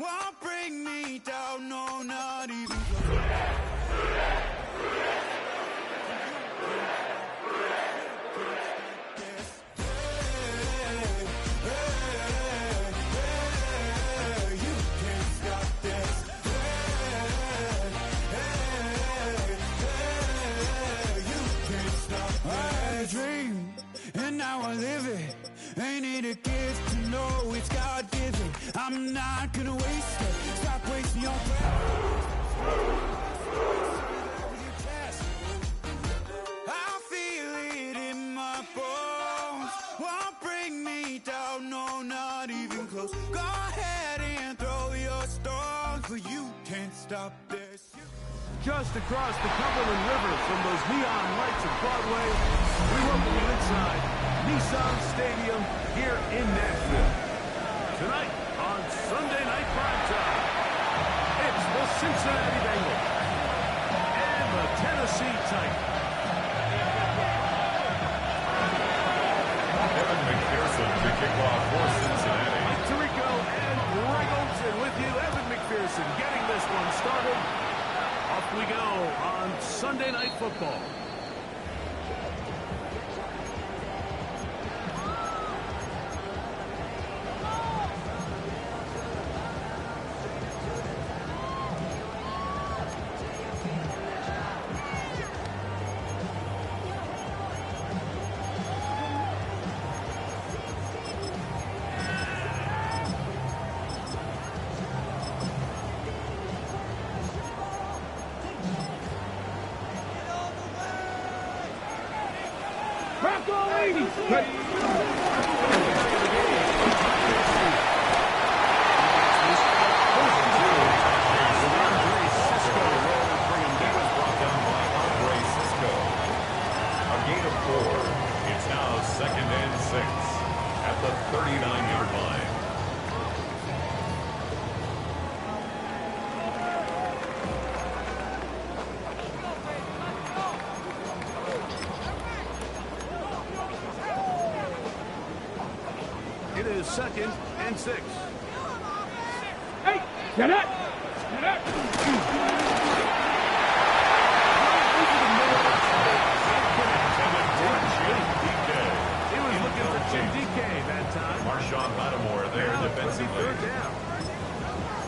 won't bring me down, no, not even close. And now I live it. Ain't it a gift to know it's God-given? I'm not gonna waste it. Stop wasting your breath. I feel it in my bones. Won't bring me down, no, not even close. Go ahead and throw your stones, but you can't stop this. Just across the Cumberland River from those neon lights of Broadway, we welcome you inside Nissan Stadium here in Nashville. Tonight on Sunday Night Primetime, it's the Cincinnati Bengals and the Tennessee Titans. Evan McPherson to kick off for Cincinnati. Mike Tirico and Greg Olsen with you. Evan McPherson getting this one started. Off we go on Sunday Night Football. It is 2nd and 6. Hey, get up! Get up! He was looking for Jim DK that time. Marshawn Lattimore there defensively.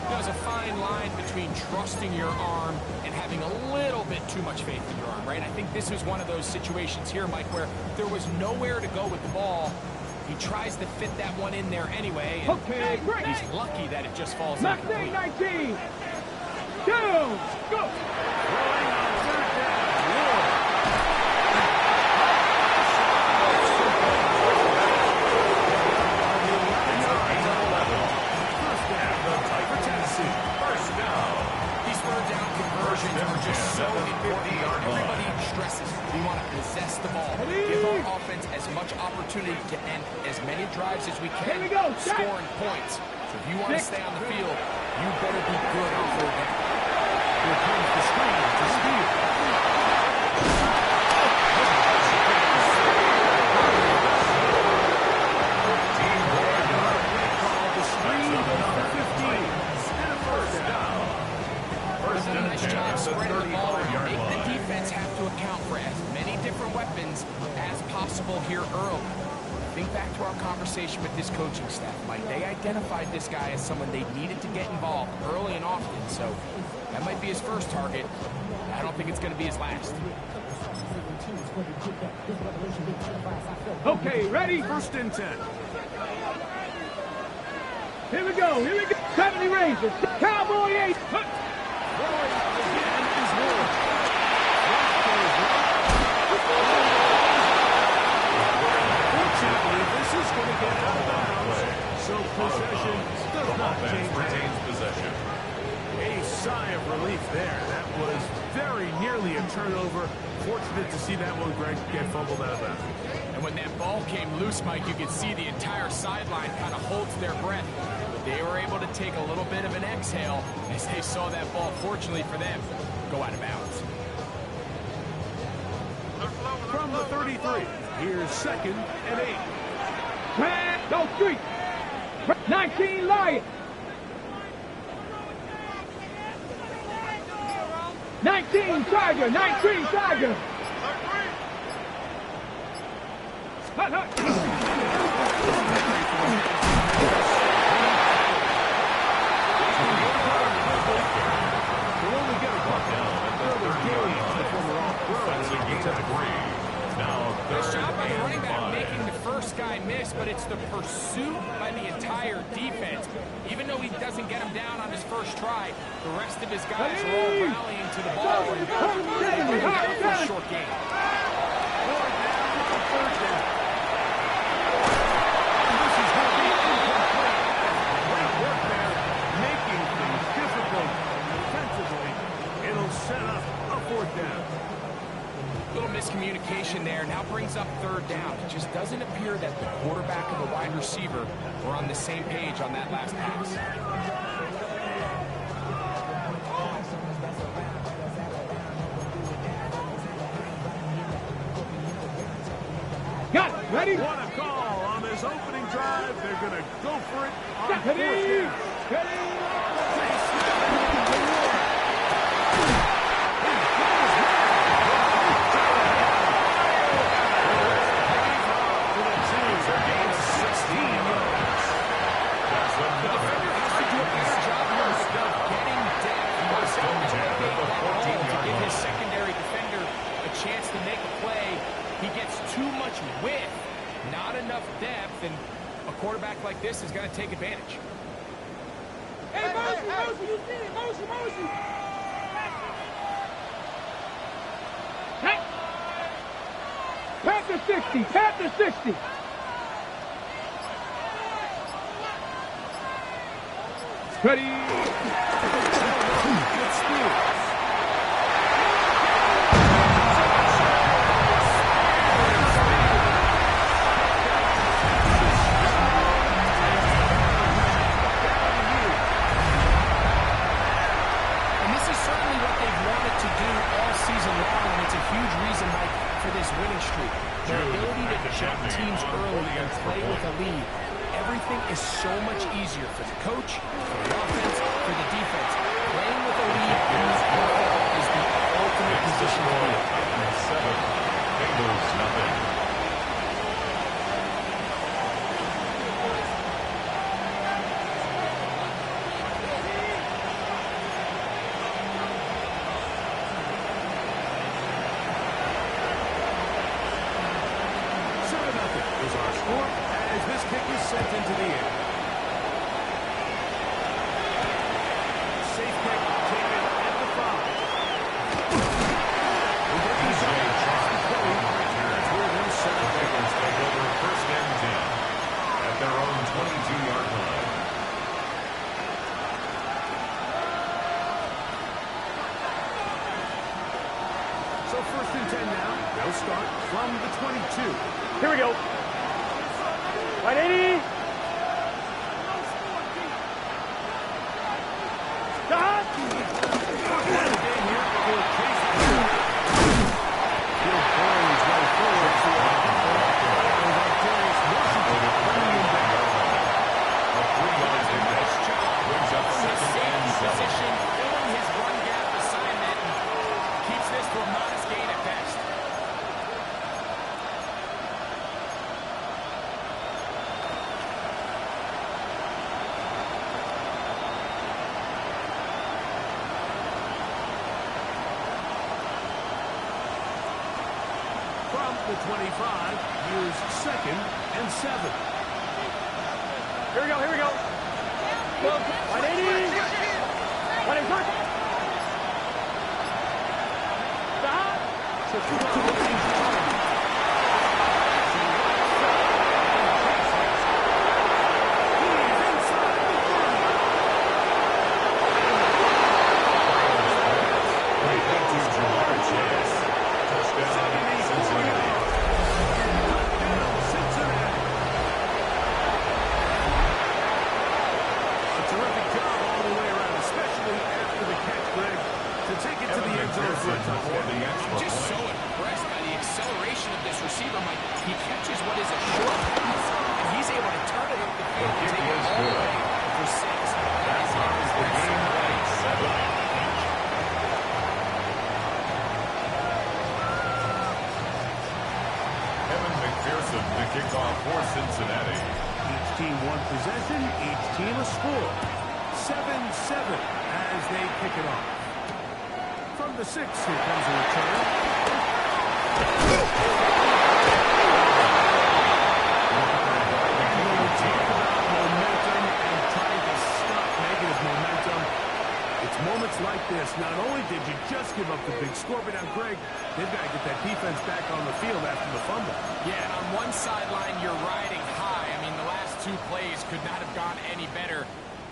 There's a fine line between trusting your arm and having a little bit too much faith in your arm, right? I think this was one of those situations here, Mike, where there was nowhere to go with the ball. He tries to fit that one in there anyway, and okay, great. He's lucky that it just falls Max incomplete. 19! Down! Go! Possess the ball. Give our offense as much opportunity to end as many drives as we can, scoring points. So if you want to stay on the field, you better be good on third down. Here comes the screen to steal. The screen goes for 15 and a first down. First and nice job spreading the ball and make the defense have to account for as many different weapons as possible here early. Think back to our conversation with this coaching staff, Mike. They identified this guy as someone they needed to get involved early and often, so that might be his first target. I don't think it's going to be his last. Okay, ready? 1st and 10. Here we go, here we go. 70 Rangers, Cowboy 8. Throwing again is Ward. Fortunately, this is going to get out of bounds, so possession does not change. Retains possession. A sigh of relief there. That was very nearly a turnover. Fortunate to see that one, Greg, get fumbled out of bounds. And when that ball came loose, Mike, you could see the entire sideline kind of holds their breath. But they were able to take a little bit of an exhale as they saw that ball, fortunately for them, go out of bounds. From the 33, here's 2nd and 8. Go street. 19 Lions. 19, Tiger. 19, Tiger. Hut, hut. We'll only get a buck now at the 30-yard line. Offensive gain of 3. Now Nice job by the running back 5. making the first guy miss, but it's the pursuit by the entire defense. Even though he doesn't get him down on his first try, the rest of his guys are all rallying to the ball and looking for a short gain. Third down. This is going to be incomplete. Great work there, making things difficult defensively. It'll set up a 4th down. Little miscommunication there. Now brings up 3rd down. It just doesn't appear that the quarterback and the wide receiver were on the same page on that last pass. Got it. Ready? What a call on this opening drive. They're going to go for it on 4th Ready? down. Ready? Chance to make a play. He gets too much width, not enough depth, and a quarterback like this is going to take advantage. Hey, Motion, you see it. Motion. Hey. Panther 60, Panther 60. Ready? Good steal. Their ability to jump teams early and play with a lead. Everything is so much easier for the coach, for the offense, for the defense. Playing with a lead is the ultimate position to be in. 7. Bengals nothing. As this kick is sent into the air. Safe kick taken at the 5. Bengals take over 1st and 10 at their own 22-yard line. So 1st and 10 now. They'll start from the 22. Here we go. 180. Stop. Position, filling his run gap assignment, keeps this to a modest gain at best. From the 25, here's 2nd and 7. Here we go. 180. 180. Stop. Take it to the end zone for a touchdown. Just so impressive. team one possession, each team a score. 7-7 as they kick it off. From the 6, here comes a return. Moments like this, not only did you just give up the big score, but now, Greg, they've got to get that defense back on the field after the fumble. Yeah, and on one sideline, you're riding high. I mean, the last 2 plays could not have gone any better.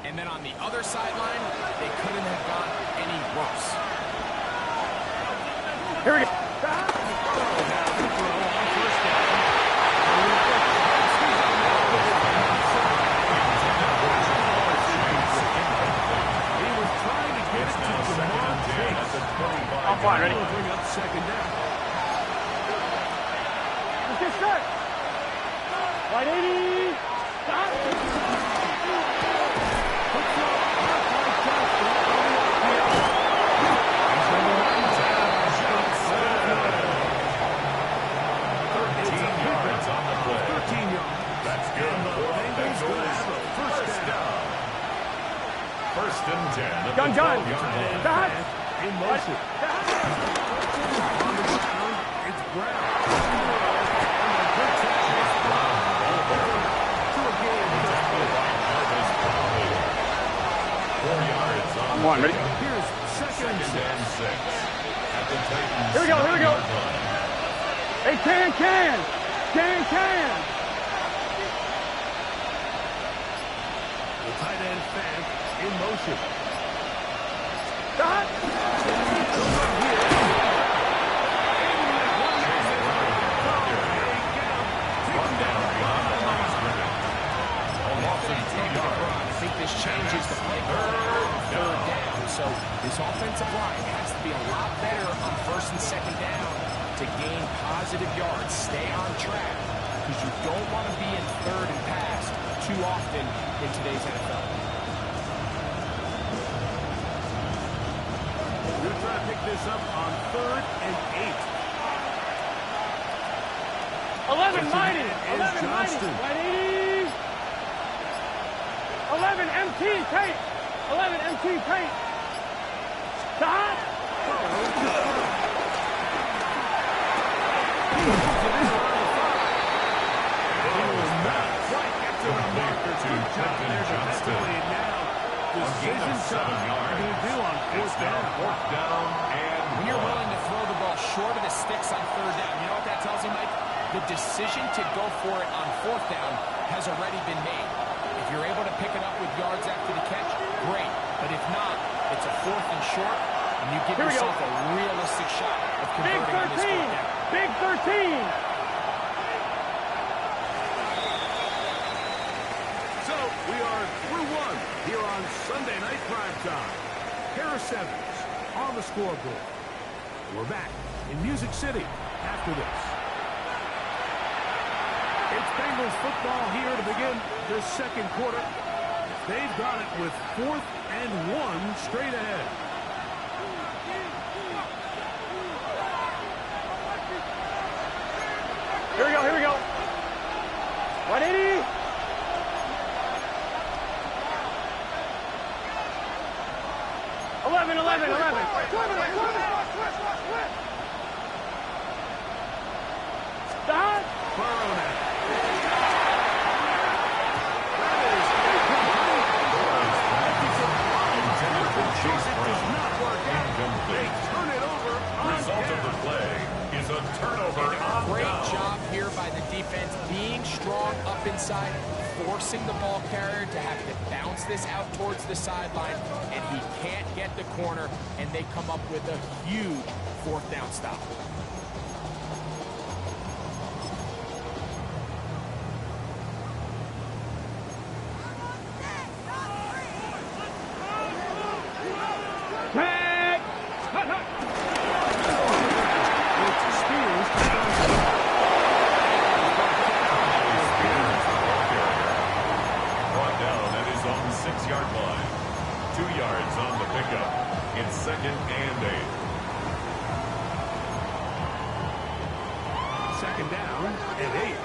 And then on the other sideline, they couldn't have gone any worse. Here we go. I'm fine, ready? Bring up second down. Let's get set. Wide 80. Stop. First and 10. Gun. Stop. In motion. On the ground, it's Brown. I'm on, ready? Here's second and 6. At the Titans. Here we go. Hey, can. The tight end Fan in motion. Stop. I think this changes the play call. Third down. So this offensive line has to be a lot better on first and second down to gain positive yards. Stay on track because you don't want to be in third and pass too often in today's NFL. We're trying to pick this up on 3rd and 8. 11 mighty. 11 mighty. Wide 80. 11 MT tape. 11 MT tape. Stop. Decision 7 yards. It's now 4th down and When you're willing to throw the ball short of the sticks on 3rd down, you know what that tells you, Mike? The decision to go for it on 4th down has already been made. If you're able to pick it up with yards after the catch, great. But if not, it's a 4th and short, and you give yourself a realistic shot of converting on this 4th down. Big 13. So we are through 1 here on Sunday Night Primetime. Harris Evans on the scoreboard. We're back in Music City after this. It's Bengals football here to begin this second quarter. They've got it with 4th and 1 straight ahead. Here we go. 180. Stop. Burrow now. Result of the play is a turnover on Great down. job here by the defense, being strong up inside, forcing the ball carrier to have to bounce this out towards the sideline, and he can't get the corner, and they come up with a huge 4th down stop. Brought down at his own 6-yard line. 2 yards on the pickup. It's 2nd and 8. 2nd down and 8.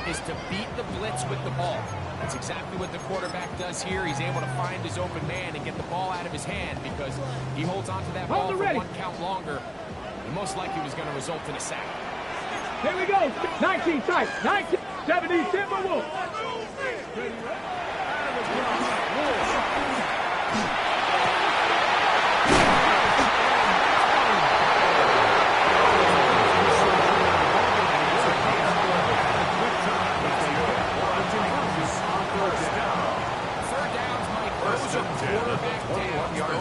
Is to beat the blitz with the ball. That's exactly what the quarterback does here. He's able to find his open man and get the ball out of his hand because he holds on to that ball for one count longer. And most likely was going to result in a sack. Here we go. 19 tight. 19. 70 Timberwolves.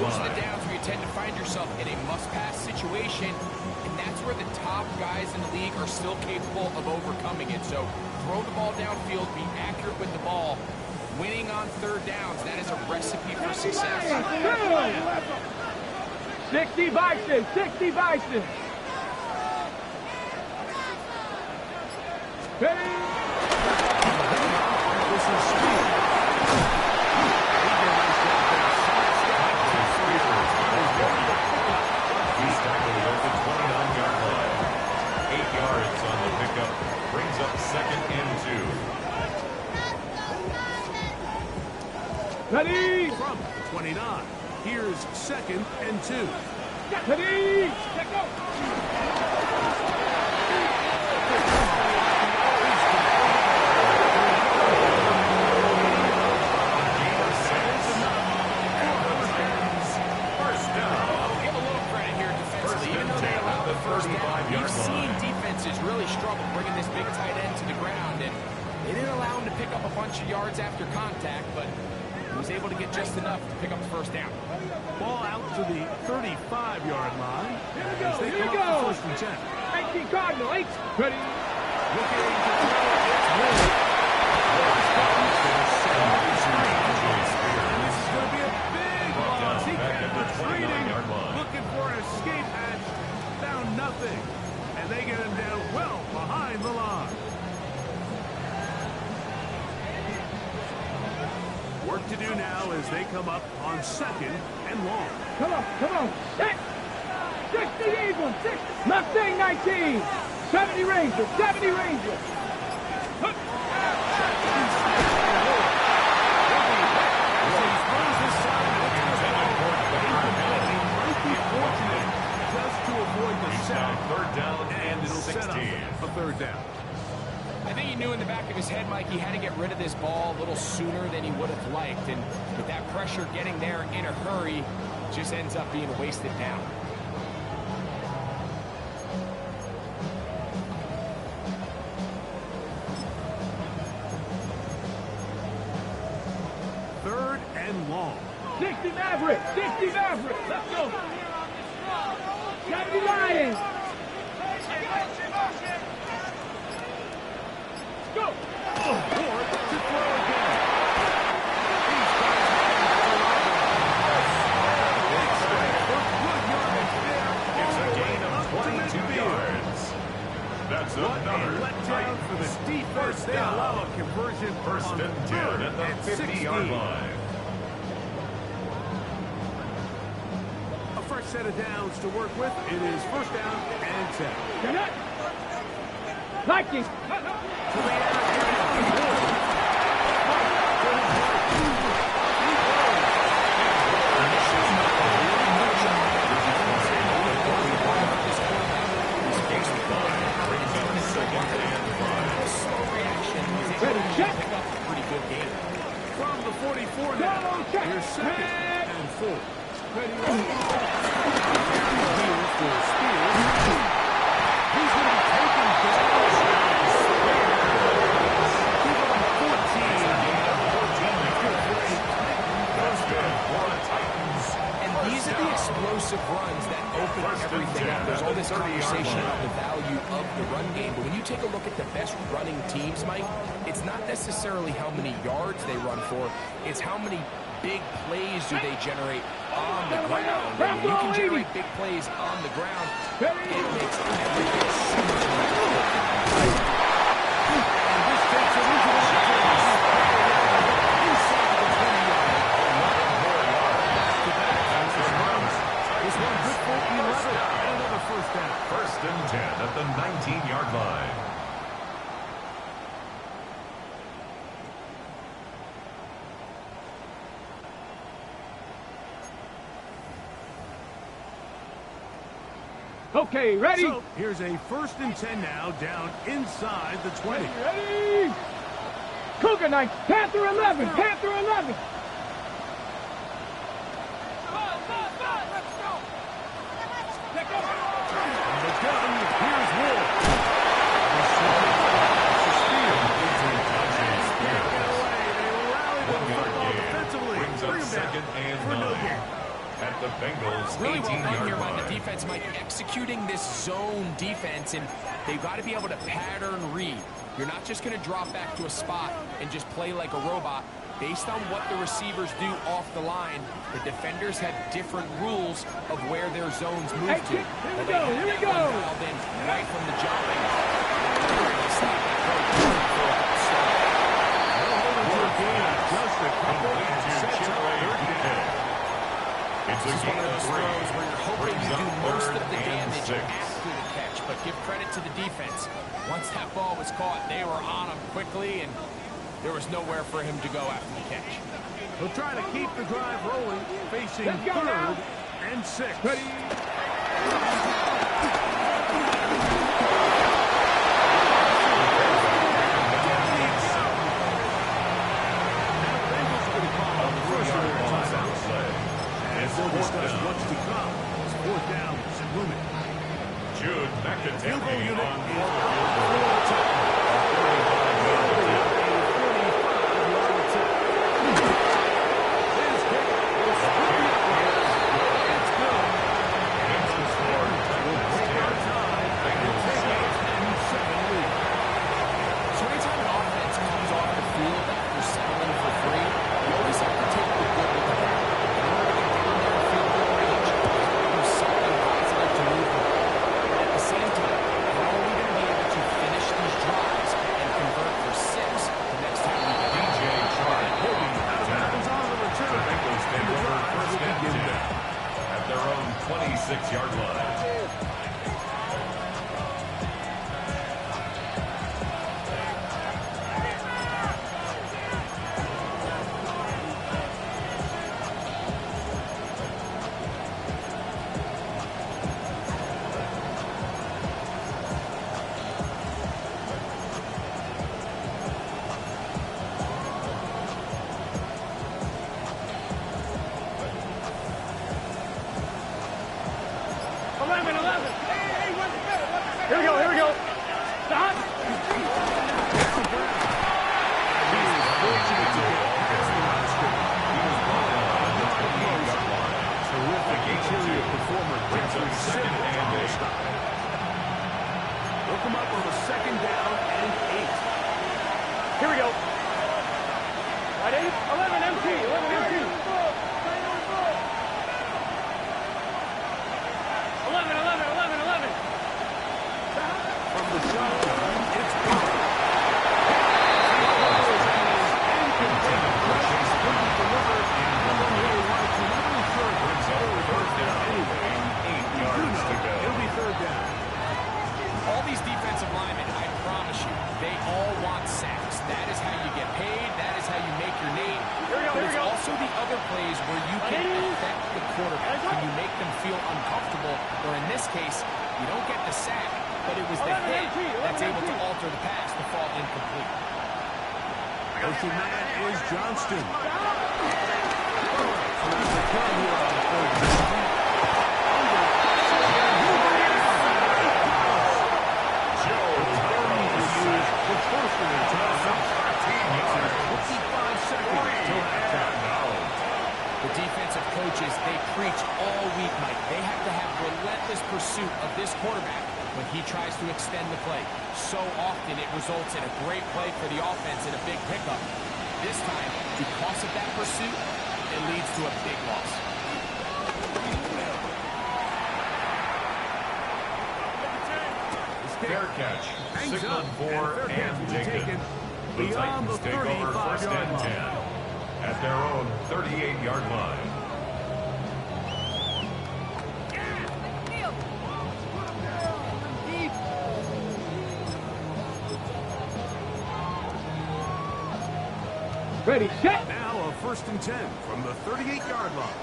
Those are the downs where you tend to find yourself in a must-pass situation, and that's where the top guys in the league are still capable of overcoming it. So throw the ball downfield, be accurate with the ball. Winning on third downs, that is a recipe for success. 60 Bison, 60 Bison. This is speed. He's tackled at the 29-yard line. 8 yards on the pickup. Brings up 2nd and 2. Ready? From 29. Here's 2nd and 2. Ready? Let go. We've seen defenses really struggle bringing this big tight end to the ground, and they didn't allow him to pick up a bunch of yards after contact, but he was able to get just enough to pick up the first down. Ball out to the 35-yard line. Here we go, As they here we come up go. for 1st and 10. 19 Cardinal, 8. Ready? Looking to throw. It's Willie. This is going to be a big loss. He kept retreating, looking for an escape hatch. Found nothing. And they get him down well behind the line. Work to do now as they come up on 2nd and long. Come on, come on. 6. 60 Eagles, 6. Mustang 19. 70 Rangers, 70 Rangers. Third down and It'll set up 16. a 3rd down. I think he knew in the back of his head, Mike, he had to get rid of this ball a little sooner than he would have liked. And with that pressure getting there in a hurry, just ends up being a wasted down. Third and long. 60 Maverick, 60 Maverick. Let's go. 70 Lions. Go. Ford to throw again. It's a gain of 22 yards. That's another letdown for the defense. They allow a conversion First on and 10 at the 50-yard line. A fresh set of downs to work with. It is 1st down and 10. Get it. Vikings. To the air. Ready, check. Pick up a pretty good game. From the 44 now. Check. Here's 2nd and 4. Ready, For Spears. He's going to be taken down. Give him 14. That's good for the Titans. And these are the explosive runs that open everything up. There's all this conversation about the value of the run game, but when you take a look at the best running teams, Mike, it's not necessarily how many yards they run for, it's how many big plays do they generate on the ground. And when you can generate big plays on the ground, it makes everything so at the 19-yard line. Okay, ready? So, here's a 1st and 10 now, down inside the 20. Ready? Cougar Knight, Panther 11, Panther 11. On the gun, here's Wolf. Brings up 2nd and 9 at the Bengals' Really well done 18-yard here by the line. defense, Mike, executing this zone defense, and they've got to be able to pattern read. You're not just going to drop back to a spot and just play like a robot. Based on what the receivers do off the line, the defenders have different rules of where their zones move to. Here we go, here we go. Right from the jump. It's This is one of those throws where you're hoping you do most of the damage 6. after the catch, but give credit to the defense. Once that ball was caught, they were on him quickly, and there was nowhere for him to go after the catch. He'll try to keep the drive rolling, facing 3rd and 6. Ready? We'll discuss what's to come. It's 4th down, looming. Jude Field goal McAtee unit on is So anytime an offense comes off the field after settling for 3, you always have to take the good with the bad. In order to get down there and field goal range, do something positive to move them. At the same time, you're only going to be able to finish these drives and convert for 6 the next time we get DJ Chark. happens on the return. Bengals take over 1st and 10 at their own 26-yard line. Here we go, here we go. Stop. Terrific interior performer. Brings up 2nd and 8. They'll come up on a 2nd down and 8. Here we go. Ready? 11 MT, 11 MT. 11, 11, 11, 11. From the shotgun, it's Brown. It'll be 3rd down. all these defensive linemen, I promise you, they all want sacks. That is how you get paid. That is how you make your name. But it's also the other plays where you can affect the quarterback. Can you make them feel uncomfortable? Or in this case, you don't get the sack, but it was the hit that's able to alter the pass to fall incomplete. Motion man is Johnston. The defensive coaches, they preach all week, Mike. They have to have relentless pursuit of this quarterback when he tries to extend the play. So often it results in a great play for the offense and a big pickup. This time, because of that pursuit, it leads to a big loss. Fair catch. Signaled for and taken. The beyond Titans the take over 1st 35-yard and 10 line. at their own 38-yard line. Ready, set. Now a 1st and 10 from the 38-yard line.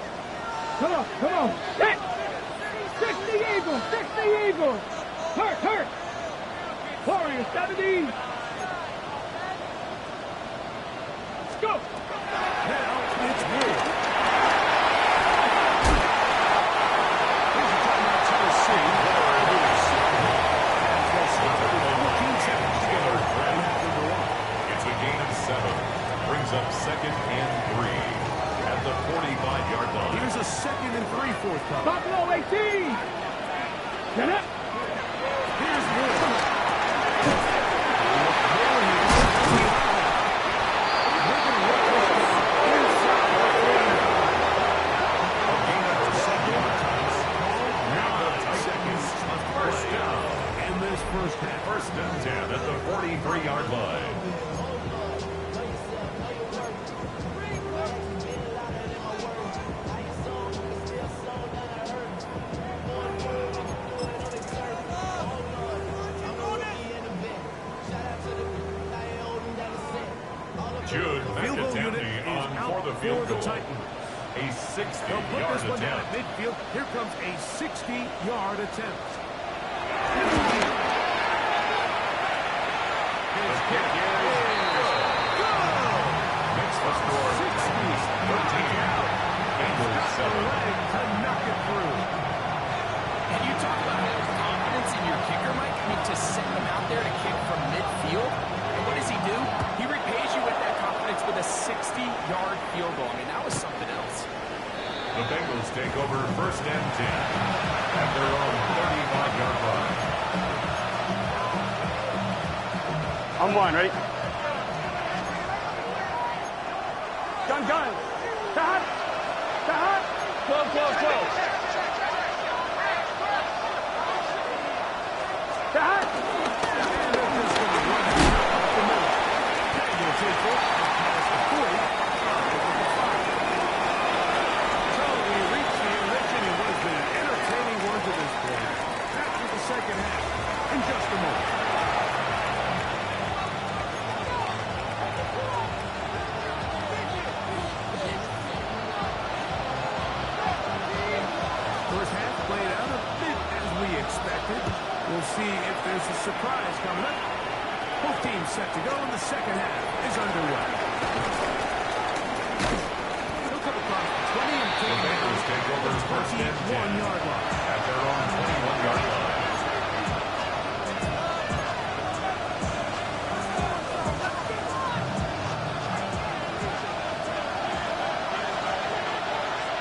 Come on, set. 60 Eagles, 60 Eagles. Hurt. Warrior 70. Let's go. Now it's Wood. Here's a timeout, Tennessee. It's a gain of 7. Brings up 2nd and 3 at the 45-yard line. Here's a 2nd and 3 forthcoming. Buffalo 18. Get up. Here's Wood. First and 10 at the 43-yard line. Jude McAtempney on for the field goal. A 60-yard attempt. At midfield. Here comes a 60-yard attempt. The kick is makes the score 13. Bengals 7. To knock it through. And you talk about having confidence in your kicker, Mike. I mean, to send him out there to kick from midfield. And what does he do? He repays you with that confidence with a 60-yard field goal. I mean, that was something else. The Bengals take over 1st and 10 at their own 35-yard line. On one, ready? Gun. Stop. Close. Stop. So we reach the enriching and what has been an entertaining one to this point. Back to the second half in just a moment. First half played out a bit as we expected. We'll see if there's a surprise coming up. Both teams set to go, and the second half is underway. He'll come across the 20 and The Bengals take over 1st and 10 21-yard line. at their own 21-yard line.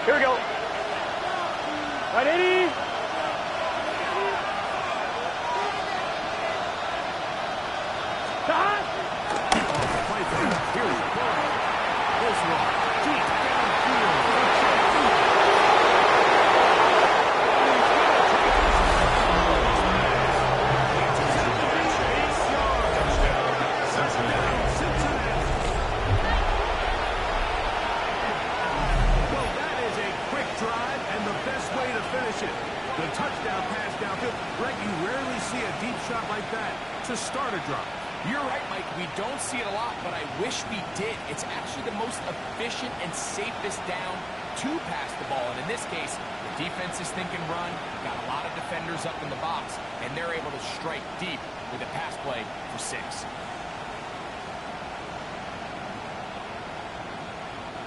Here we go. Right, Eddie. Stop. Play fake. Here's the ball. This one. Deep downfield. Well, that is a quick drive and the best way to finish it. The touchdown pass downfield. Greg, you rarely see a deep shot like that to start a drive. You're right, Mike. We don't see it a lot, but I wish we did. It's actually the most efficient and safest down to pass the ball. And in this case, the defense is thinking run, got a lot of defenders up in the box, and they're able to strike deep with a pass play for 6.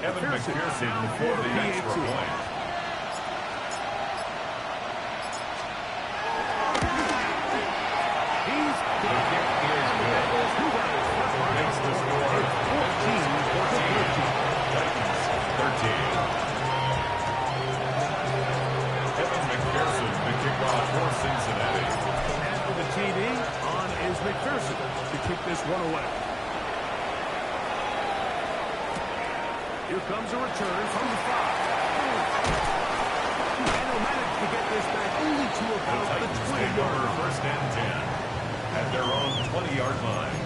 Evan McPherson for the extra point. The kick is good. Makes the score 14. Titans 13. Evan McPherson, the kickoff for Cincinnati. After the TD, on is McPherson to kick this one away. Here comes a return from the 5. And he'll manage to get this back only to The about the Titans take 20-yard over line. 1st and 10 at their own 20-yard line.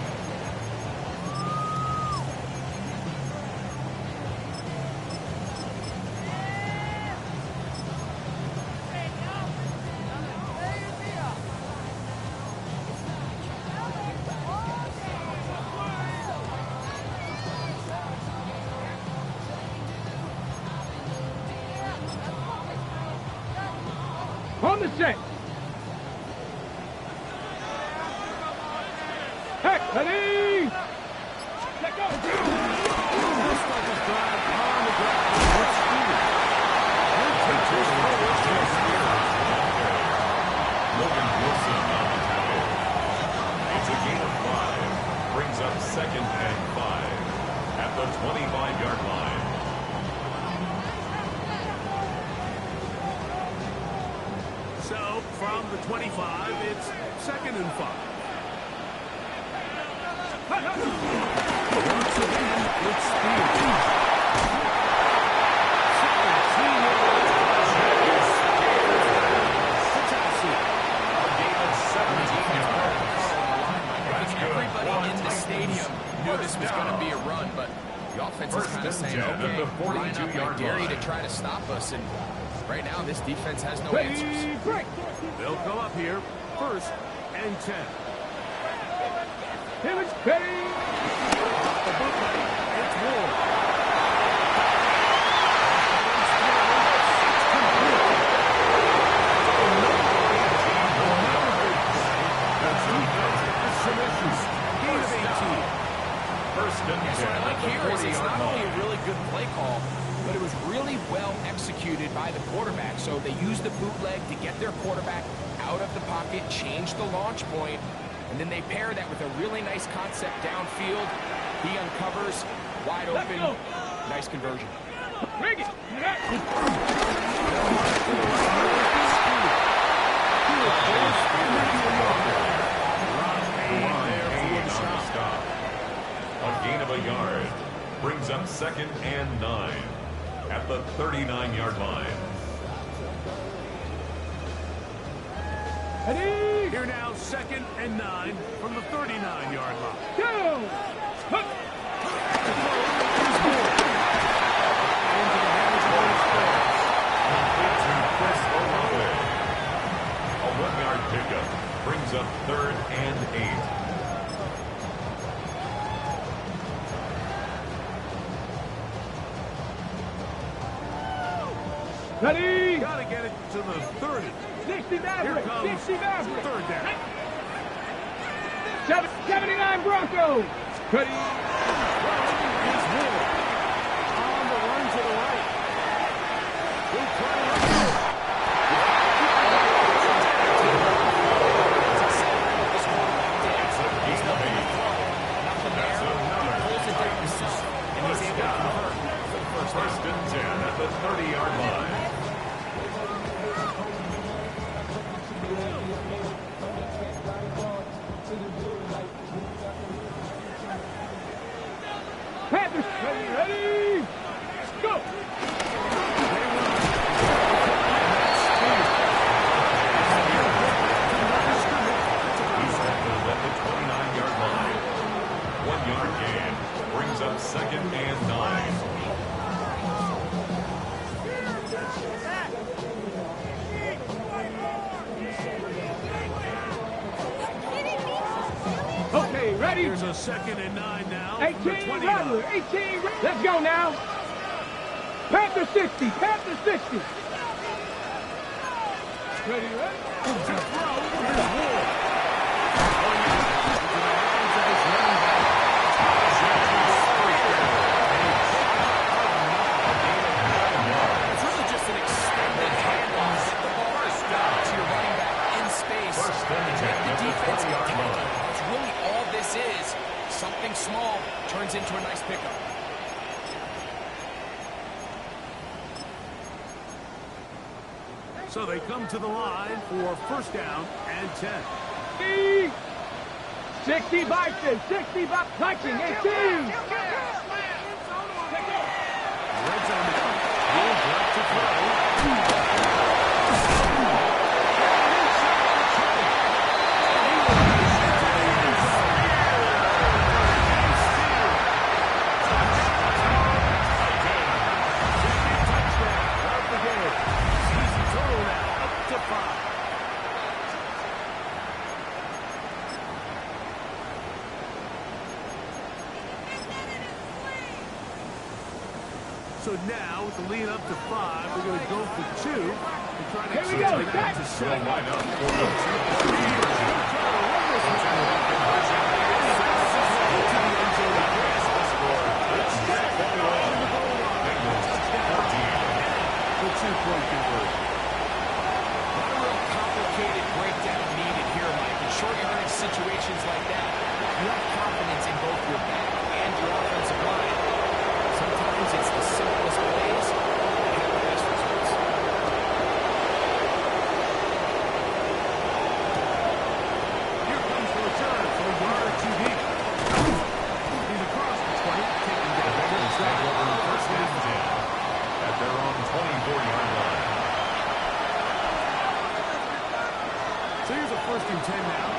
Set. Hey, ready. Let go. Logan Wilson on the tackle. It's a gain of 5. Brings up 2nd and 5 at the 25-yard line. So, from the 25, it's 2nd and 5. Once again, it's Spears. 17 yards. Everybody in the stadium knew this was going to be a run, but the offense is kind of saying, okay, line up, I dare you to try to stop us, and right now this defense has no answers. They'll come up here, 1st and 10. Here it's Petty. The bootleg, it's Ward. What I like here is it's not only a really good play call, but it was really well executed by the quarterback. So they used the bootleg to get their quarterback out of the pocket, change the launch point, and then they pair that with a really nice concept downfield. He uncovers, wide open, nice conversion. Bring it. A gain of a yard. Brings up 2nd and 9 at the 39-yard line. Ready. Here now, 2nd and 9 from the 39-yard line. Go. Hup. Into the hands of Old Spurs. To Chris Olave. A 1-yard pickup. Brings up 3rd and 8. Ready. Got to get it to the 30. 60 Here Maverick. comes 60 Maverick. 3rd down. 79 Broncos. Ready. It's Ward. On the run to the right. He'll try it up. He's not going to throw. Nothing there. He pulls it down himself, and he's able to convert for the first down. 1st and 10 at the 30-yard line. Panthers. Ready. Go. He's tackled at the 29-yard line. 1-yard gain. Brings up 2nd and 9. Okay, ready. Here's a 2nd and 9 now. 18 20 Rattler. 18. Let's go now. Panther 60. Panther 60. Ready, ready. To throw. Here's Ward. It's really just an extended handoff. The ball is to your running back in space. And get the defense attacking. That's really all this is. Something small turns into a nice pickup. So they come to the line for 1st down and 10. 60 Vikings. 60 Vikings. 18. Red zone now. Ward left to throw. So now, with the lead up to 5, we're going to go for 2. Here we go, back. Will line up for the 2-point conversion. Not a real complicated breakdown needed here, Mike. In short yardage situations like that, you have confidence in both your back and your offensive line. Sometimes it's the simplest plays that have the best results. Here comes the return from guard to deep. He's across the 20, taking down the first down at their own 24-yard line. So here's a 1st and 10 now.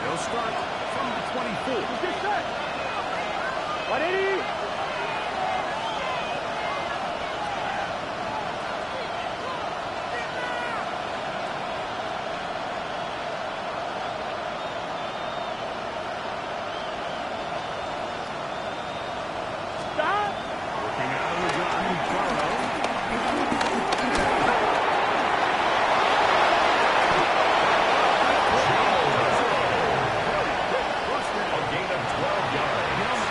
They'll start from the 24. Get set. 180. Stop. Working out of the gun, Burrow. A gain of 12 yards.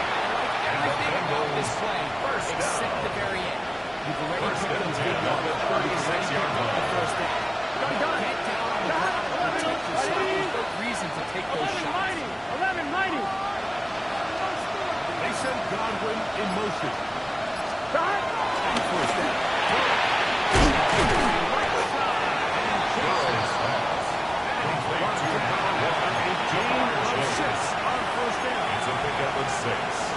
Everything about this play, except the very end. You've already picked those big numbers. 36-yard line. The first down. Get down on the ground and protect yourself. There's no reason to take those shots. 11 mighty. They send Godwin in motion. Stop. And 1st down. It's a pickup of 6.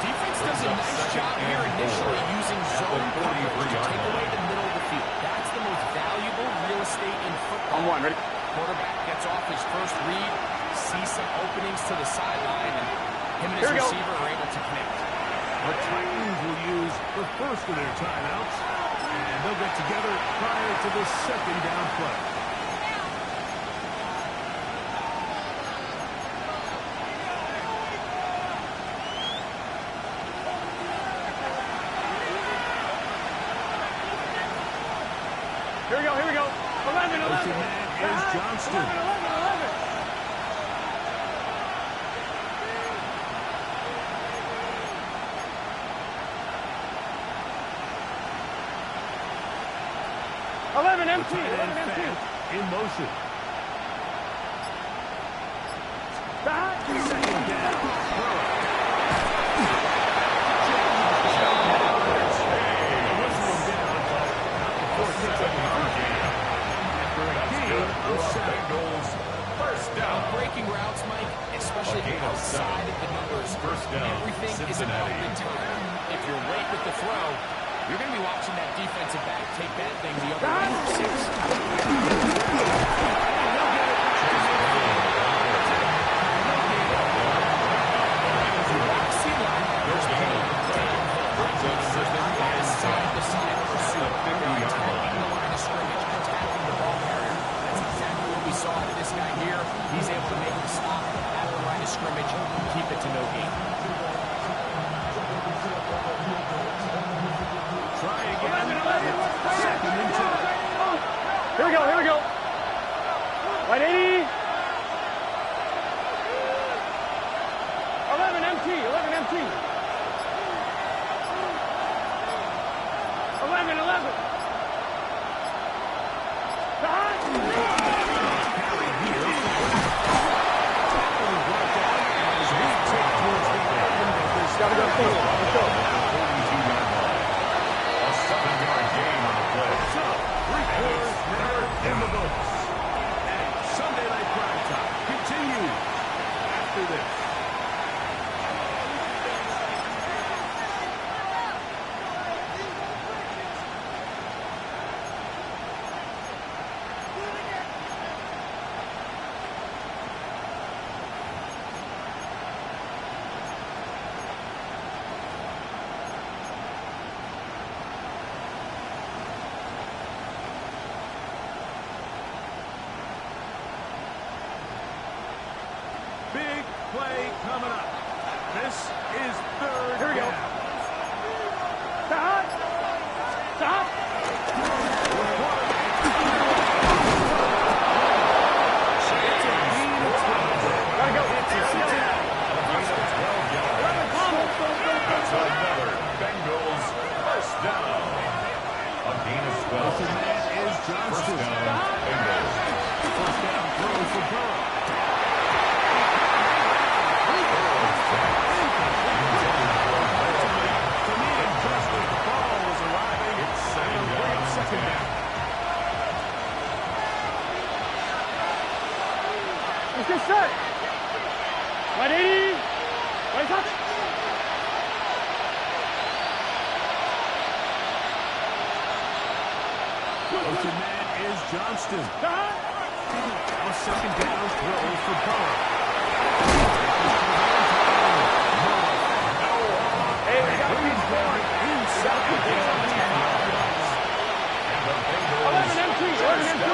Defense does a nice job here initially using zone coverage to take away the middle of the field. That's the most valuable real estate in football. On one, ready? Quarterback gets off his first read, sees some openings to the sideline, and him and his receiver are able to connect. The Titans will use the first of their timeouts, and they'll get together prior to the 2nd down play. Here we go. 11. Motion man is Johnston. 11 empty. In motion. Stop. 2nd down. Bengals first down. Breaking routes, Mike, especially outside of the numbers. First down, Everything is about Cincinnati. the time. If you're late with the throw, you're going to be watching that defensive back take that thing the other way for 6. Saw out of this guy here. He's able to make the stop at the line of scrimmage and keep it to no gain. Try again. 2nd and 10. Here we go. 180. 11 empty. 11. Gotta go forward. Let's go. 42-yard line. A 7-yard gain on the play. So, 3/4 now in the books. And Sunday Night Prime Time continues after this. Big play coming up. This is 3rd Here we go. down. Stop. Motion man is Johnston. Now second down throw for Burrow. Hey, we got these boys. Inside the 11 MT, 11 MT.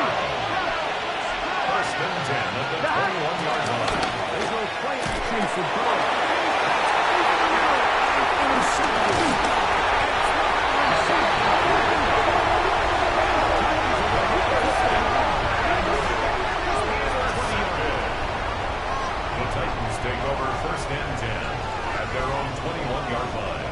First and 10 at the 21-yard line. There's no play action for Burrow. The Titans take over first and 10 at their own 21-yard line.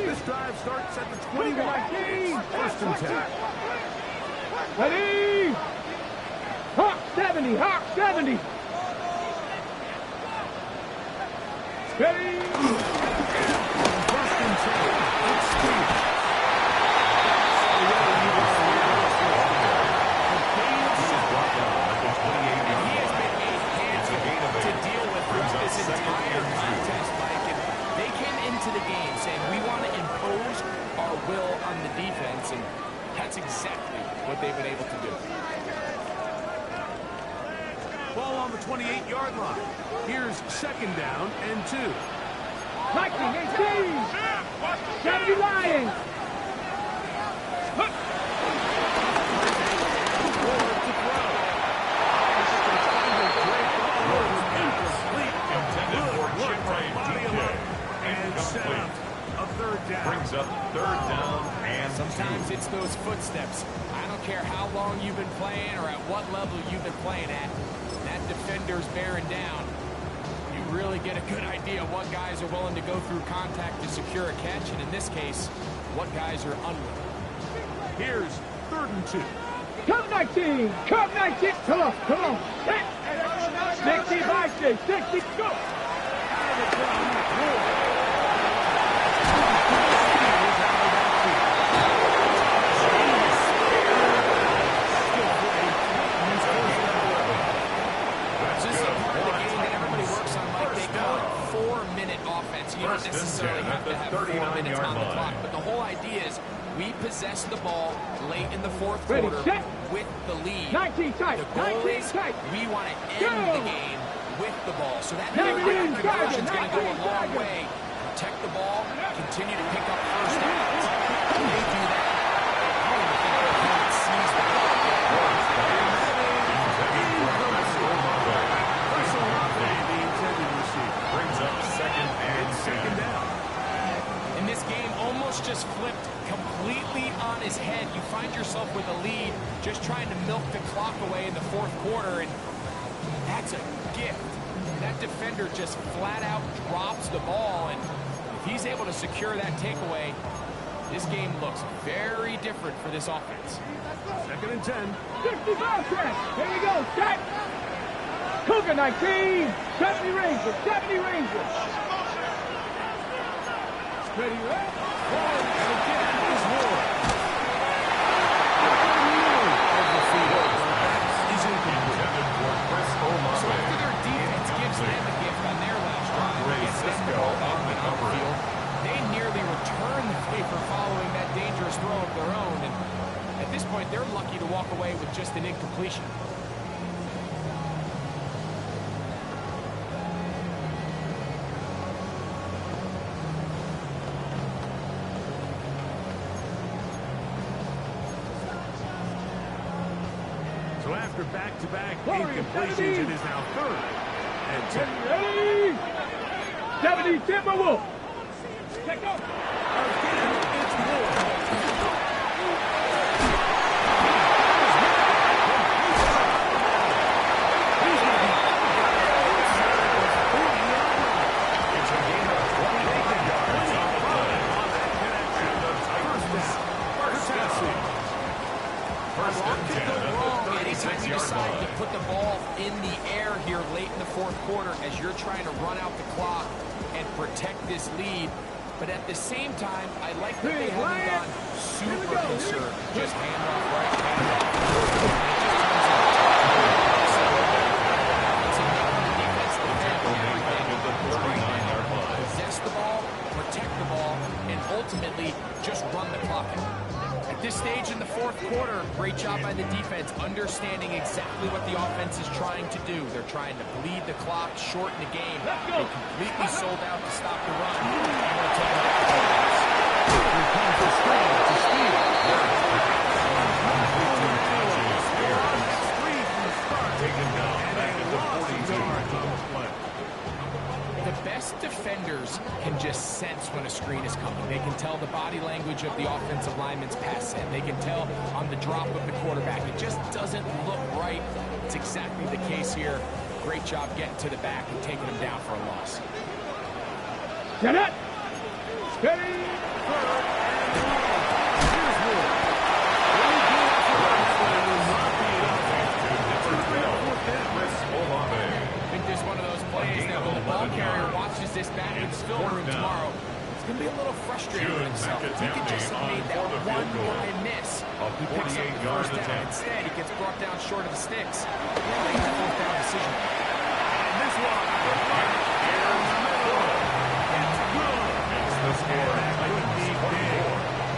This drive starts at the 21. First and 10. Ready? Hawk 70, Hawk 70. Ready? First and 10. It's Steve. To deal with this entire contest, Mike, and they came into the game saying we want to impose our will on the defense, and that's exactly what they've been able to do. Ball on the 28-yard line. Here's second down and 2. 19, 70 Lions. Brings up third down and Sometimes it's those footsteps. I don't care how long you've been playing or at what level you've been playing at. That defender's bearing down. You really get a good idea of what guys are willing to go through contact to secure a catch, and in this case, what guys are unwilling. Here's third and 2. Come 19, come 19. Come on, come on. 60, 60, go. You don't necessarily have to have 4 minutes on the clock, but the whole idea is we possess the ball late in the fourth quarter with the lead. 19 tight, the goal is we want to end the game with the ball. So that conversion is going to go a long way. Protect the ball, continue to pick up first downs. When they do that, I don't even think their opponent sees that. brings up second down. And this game almost just flipped completely on his head. You find yourself with a lead, just trying to milk the clock away in the fourth quarter, and that's a gift. That defender just flat out drops the ball, and if he's able to secure that takeaway, this game looks very different for this offense. Second and 10. 65 track. Here we go. Set. Cougar 19. 70 Rangers. 70 Rangers. Ready, right? And again is Ward. So after their defense gives them a gift on their last drive against them the ball back in the field, they nearly return the favor following that dangerous throw of their own, and at this point they're lucky to walk away with just an incompletion. So after back-to-back incompletions, it is now third and 10. Ready? 70 Timberwolves. Check out. Again, it's Ward. It's a game of 28 yards on the play. And the Titans first and 10 at the Anytime you 36-yard decide to line. put the ball in the air here late in the fourth quarter as you're trying to run out the clock and protect this lead, but at the same time, I like that they haven't gone super concerned. Just hand off right, Possess the ball, protect the ball, and ultimately just run the clock out. At this stage in the fourth quarter, great job by the defense, understanding exactly what the offense is trying to do. They're trying to bleed the clock, shorten the game. They completely sold out to stop the run. Here comes the screen to steal. Taken down back at the 42. The best defenders can just sense when a screen is coming. They can tell the body language of the offensive lineman's pass set. They can tell on the drop of the quarterback. It just doesn't look right. It's exactly the case here. Great job getting to the back and taking him down for a loss. Get it! Steady! I think there's one of those plays that when the ball carrier watches this back in his film room tomorrow, he's going to be a little frustrated with himself. If he could just have made that one guy miss, he picks up the first down. Instead, he gets brought down short of the sticks. He made the fourth down decision. And this one, it's good. It's the score. Would be big.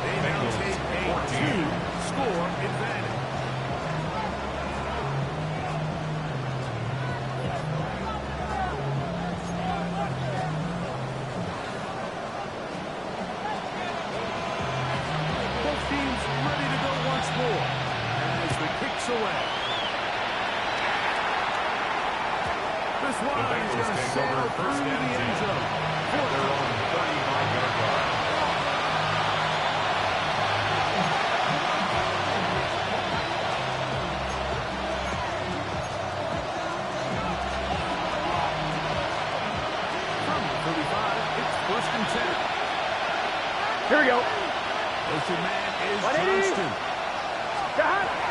They now take a 2-score advantage. Away. This one is going to sail through the end zone. At their own 35-yard line. From the 35, it's 1st and 10. Here we go. Motion man is Johnston. Got it.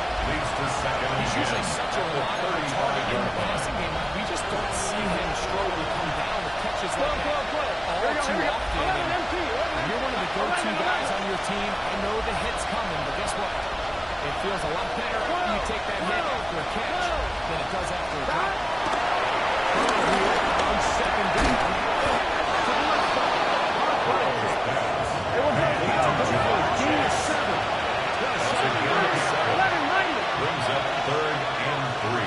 He's usually such a reliable target in the passing game. We just don't see him struggle to come down with catches like that all too often. And you're one of the go-to guys on your team. I know the hit's coming, but guess what? It feels a lot better when you take that hit after a catch than it does after a drop. On 2nd down. Brings up 3rd and 3.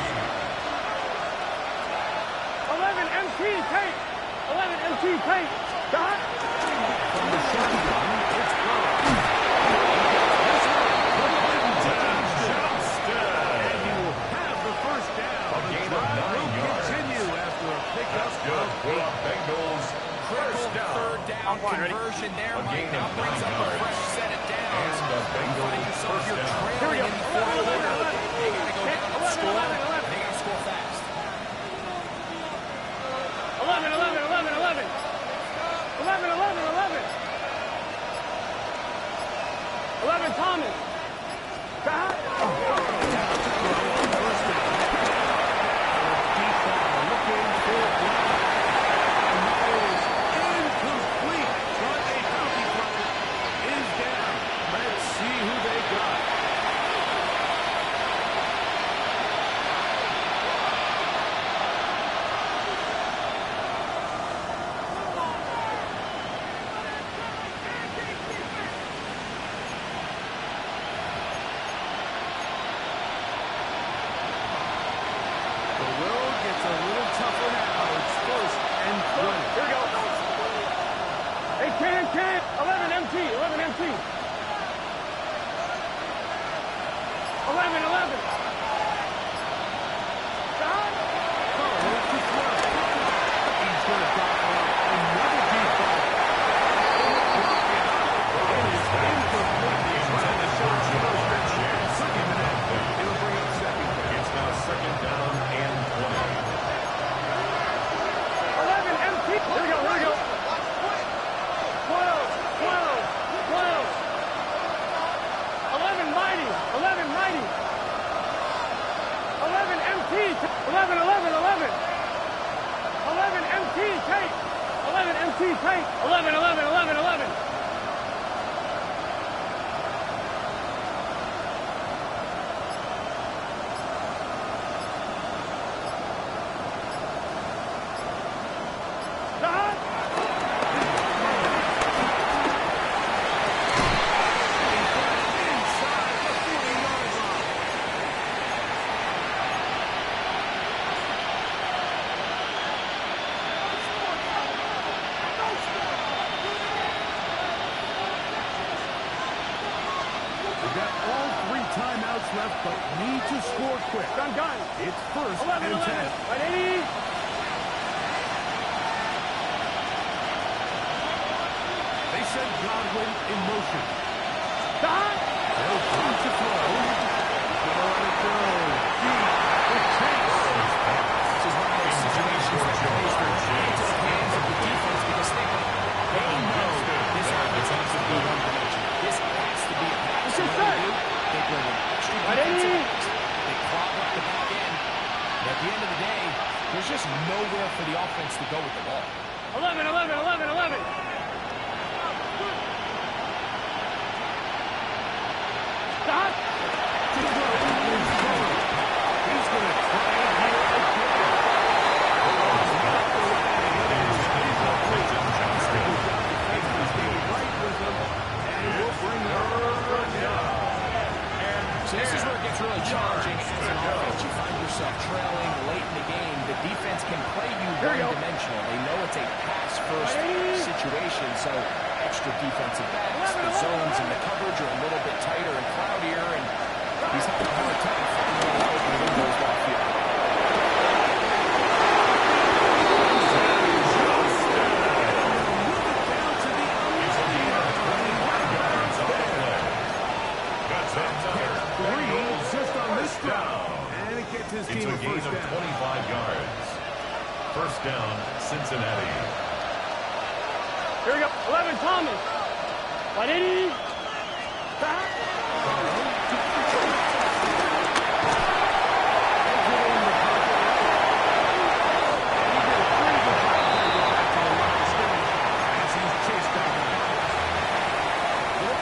11 MT tape. 11 MT tape. Got it. From the shotgun, it's and you will have the first down. A gain of 9 yards. Continue after a pickup. That's good for the Bengals. First down. Third down conversion there, A Mike. gain Now of brings 9 up a yards. fresh set of downs. And the Bengals Yourself, first you're down. trailing in the fourth quarter. They got to go down and score. 11. They got to score fast. 11, 11, 11, 11. 11, 11, 11. 11 Thomas. Got it. Incomplete, but a healthy throw is down. Let's see who they got. The road gets a little tougher now. It's 1st and 20. Here we go. Hey, can. 11 MT. 11 MT. 11, 11. Got it. He's going to dial up another deep ball. It is incomplete. The shot goes for chance. It'll bring up 2nd. It's now 2nd down and 20. 11 MT. Here we go. 12. 11 mighty. 11 MT. 11, 11, 11. take. 11, MT, take. 11, 11, 11, 11. Left, but need to score quick. Done. It's first 11, and 11. 10. Ready? They send Godwin in motion. Done. They'll try to throw. Gonna let it go. Deep. The chase. This is one of those situations that plays their into the hands of the defense because they know this offense has to be one dimension. This has to be a pass. This is set. They bring in extra defensive backs. They clog up the back end. And at the end of the day, there's just nowhere for the offense to go with the ball. 11, 11, 11, 11. Stop. He's going to try it here again. Right with him, and we'll bring her down. So this is where it gets really challenging as an offense. You find yourself trailing late in the game. The defense can play you one-dimensional. They know it's a pass-first situation, so extra defensive backs, the zones and the coverage are a little bit tighter and cloudier, and he's having a hard time finding the open windows downfield. It's a gain of 25 yards. First down, Cincinnati. Here we go. 11, Thomas. 180. Stop.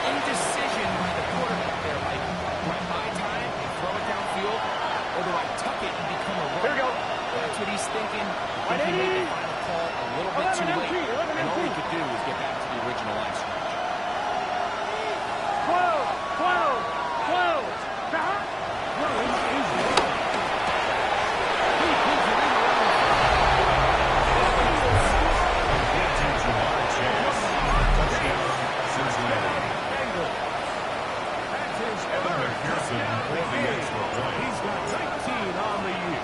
Indecision by the quarterback there, Mike. Do I buy time and throw it downfield, or do I tuck it and become a run? Here we go. That's what he's thinking. I think he made the final call a little bit too late, and all he could do was get back to the original line scrimmage. 12, 12, 12. Stop. He's got 19 on the year.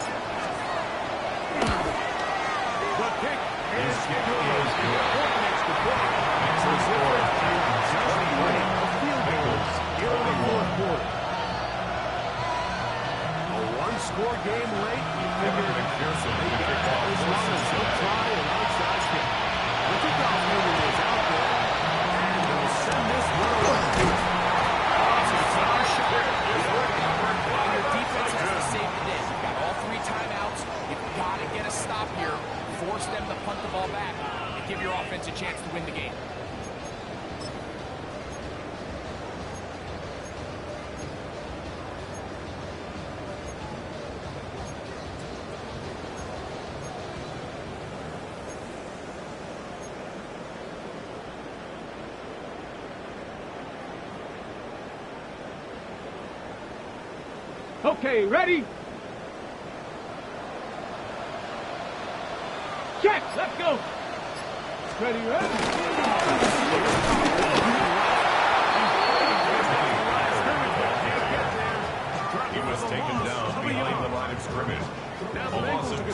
The kick is good. Extra point. The score just winning the field goals here in the fourth quarter. A one-score game late. You figure they got that as long as he'll try an outside kick. The kickoff movement is out there, and they'll send this one away. Your defense has to save the day. You've got all three timeouts. You've got to get a stop here, force them to punt the ball back, and give your offense a chance to win the game. Okay, ready? Check, let's go. Ready, ready? He was taken down behind the line of scrimmage. A loss of 2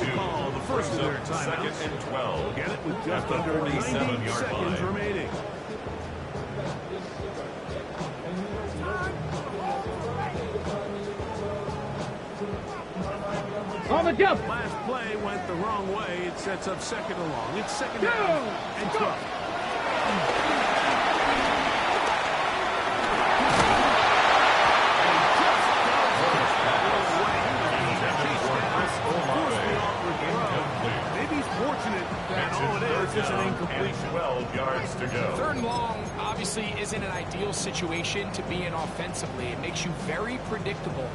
brings up second and 12. Get it with At just the under 90 47-yard seconds line. remaining. On the jump. Last play went the wrong way. It sets up second and long. It's second down and 12. Maybe he's fortunate that is an incompletion. 12 yards to go. Third and long obviously isn't an ideal situation to be in offensively. It makes you very predictable,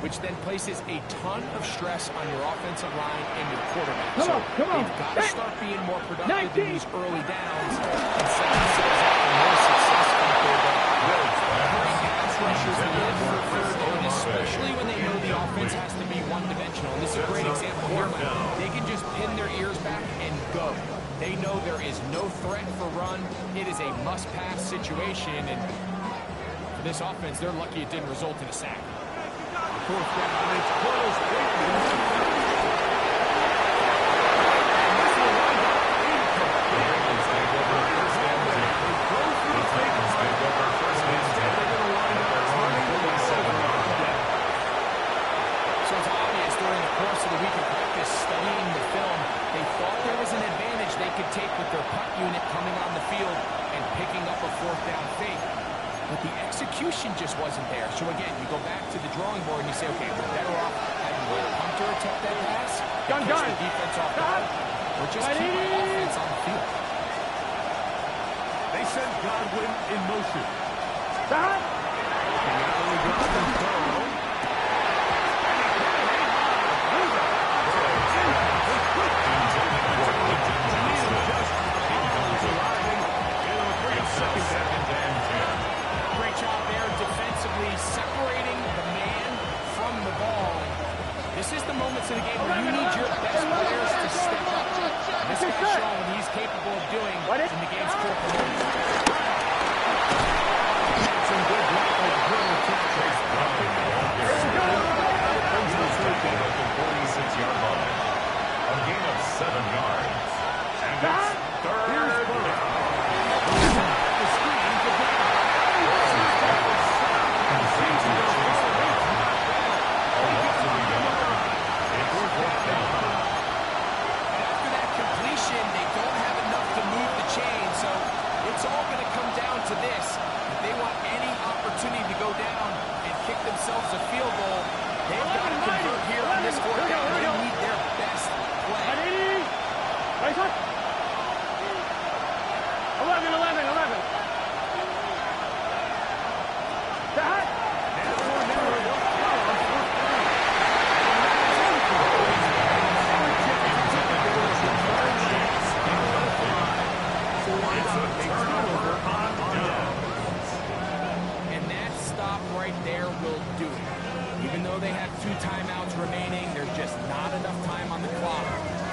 which then places a ton of stress on your offensive line and your quarterback. Come on. They've got to start being more productive in these early downs and set themselves up for more success on third down. Great pass rushers live for third down, especially when they know the offense has to be one-dimensional. And this is a great example here. They can just pin their ears back and go. They know there is no threat for run. It is a must-pass situation, and for this offense, they're lucky it didn't result in a sack. Fourth down, it's close. So it's obvious during the course of the week of practice, studying the film, they thought there was an advantage they could take with their punt unit coming on the field and picking up a fourth down fake. But the execution just wasn't there. So again, you go back to the drawing board and you say, okay, we're better off having the punter attempt that pass, Done. the defense off guard, or just keep the offense on the field. They send Godwin in motion. Stop. Great job there defensively, separating the man from the ball. This is the moments of the game where you need your best players to step up. This guy's showing what he's capable of doing in the game's critical moments. Some good block by the corner tackles. 46-yard line. A gain of 7 yards. And it's third down. After that completion, they don't have enough to move the chain, so it's all going to come down to this. If they want any opportunity to go down and kick themselves a field goal, they've got to convert here on this fourth down. They need their best play. 11. And that stop right there will do it. Even though they have 2 timeouts remaining, there's just not enough time on the clock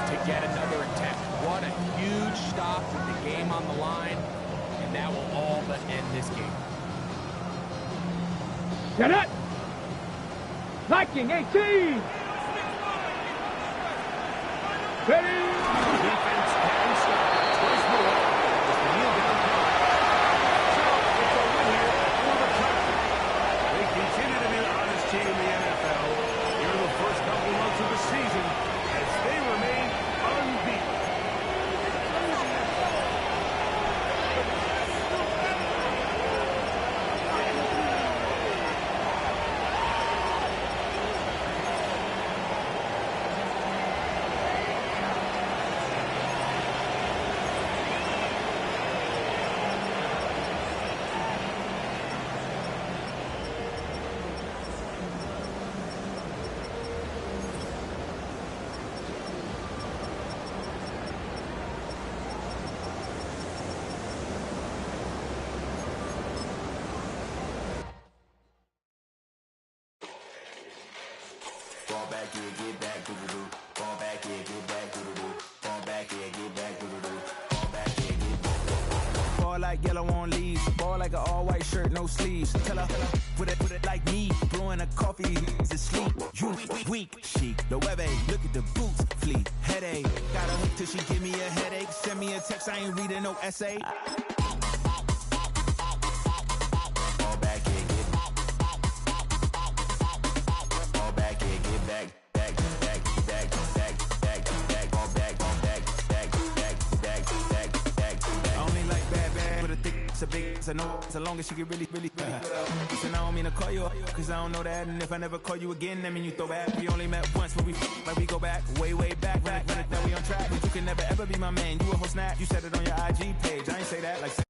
to get another attempt. What a huge stop with the game on the line, and that will all but end this game. Get it. Viking 18. Ready. Defense can stop twice more. It's the kneel down count. So it's a win here for the Titans. They continue to be the hottest team in the NFL. Here in the first couple months of the season as they remain unbeaten. Ball like yellow on leaves, ball like an all-white shirt, no sleeves. Tell her, put it like me, blowing a coffee, he's asleep. You weak, chic, the web look at the boots, fleet, headache. Got a hook till she give me a headache, send me a text, I ain't reading no essay. Fall back here, get back. It's a big, it's a no, so long as she get really Listen, I don't mean to call you up, cause I don't know that. And if I never call you again, that mean you throw back. We only met once, but we go back, way back. Now we on track, but you can never ever be my man. You a whole snap, you said it on your IG page. I ain't say that like